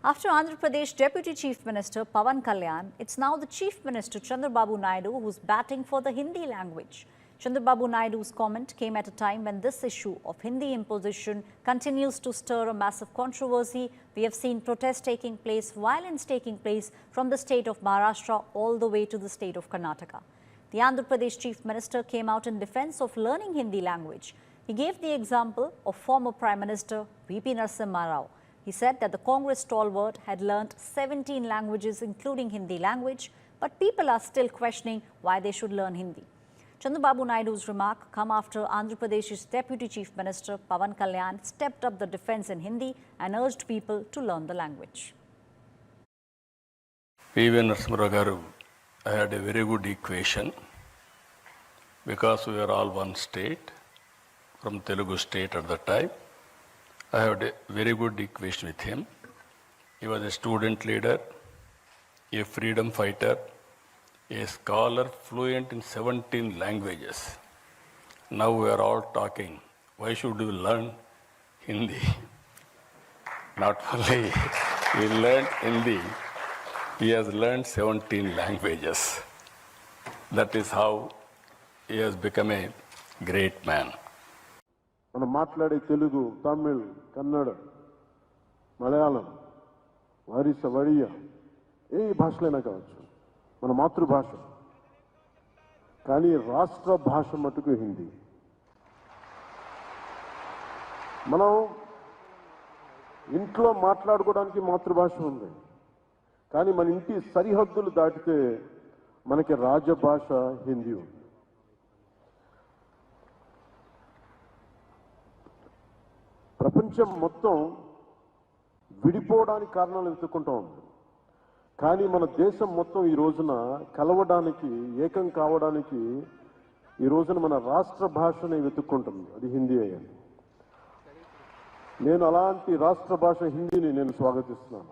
After Andhra Pradesh Deputy Chief Minister Pawan Kalyan, it's now the Chief Minister Chandrababu Naidu who's batting for the Hindi language. Chandrababu Naidu's comment came at a time when this issue of Hindi imposition continues to stir a massive controversy. We have seen protests taking place, violence taking place from the state of Maharashtra all the way to the state of Karnataka. The Andhra Pradesh Chief Minister came out in defense of learning Hindi language. He gave the example of former Prime Minister V.P. Narasimha Rao. He said that the Congress stalwart had learnt 17 languages, including Hindi language, but people are still questioning why they should learn Hindi. Chandrababu Naidu's remark come after Andhra Pradesh's Deputy Chief Minister Pawan Kalyan stepped up the defense in Hindi and urged people to learn the language. V.V. Narasimha Rao garu, I had a very good equation because we are all one state, from Telugu state at the time. I had a very good equation with him. He was a student leader, a freedom fighter, a scholar fluent in 17 languages. Now we are all talking, why should we learn Hindi? Not only he learned Hindi, he has learned 17 languages. That is how he has become a great man. మనం మాట్లాడే తెలుగు, తమిళ్, కన్నడ, మలయాళం, వారిస, వడియా ఏ భాషలైనా కావచ్చు, మన మాతృభాష. కానీ రాష్ట్ర భాష మటుకు హిందీ. మనం ఇంట్లో మాట్లాడుకోవడానికి మాతృభాష ఉంది, కానీ మన ఇంటి సరిహద్దులు దాటితే మనకి రాజభాష హిందీ ఉంది. ప్రపంచం మొత్తం విడిపోవడానికి కారణాలు వెతుక్కుంటూ ఉంది, కానీ మన దేశం మొత్తం ఈ రోజున కలవడానికి, ఏకం కావడానికి ఈ రోజున మన రాష్ట్ర భాషని వెతుక్కుంటుంది, అది హిందీ అయ్యింది. నేను అలాంటి రాష్ట్ర భాష హిందీని నేను స్వాగతిస్తున్నాను.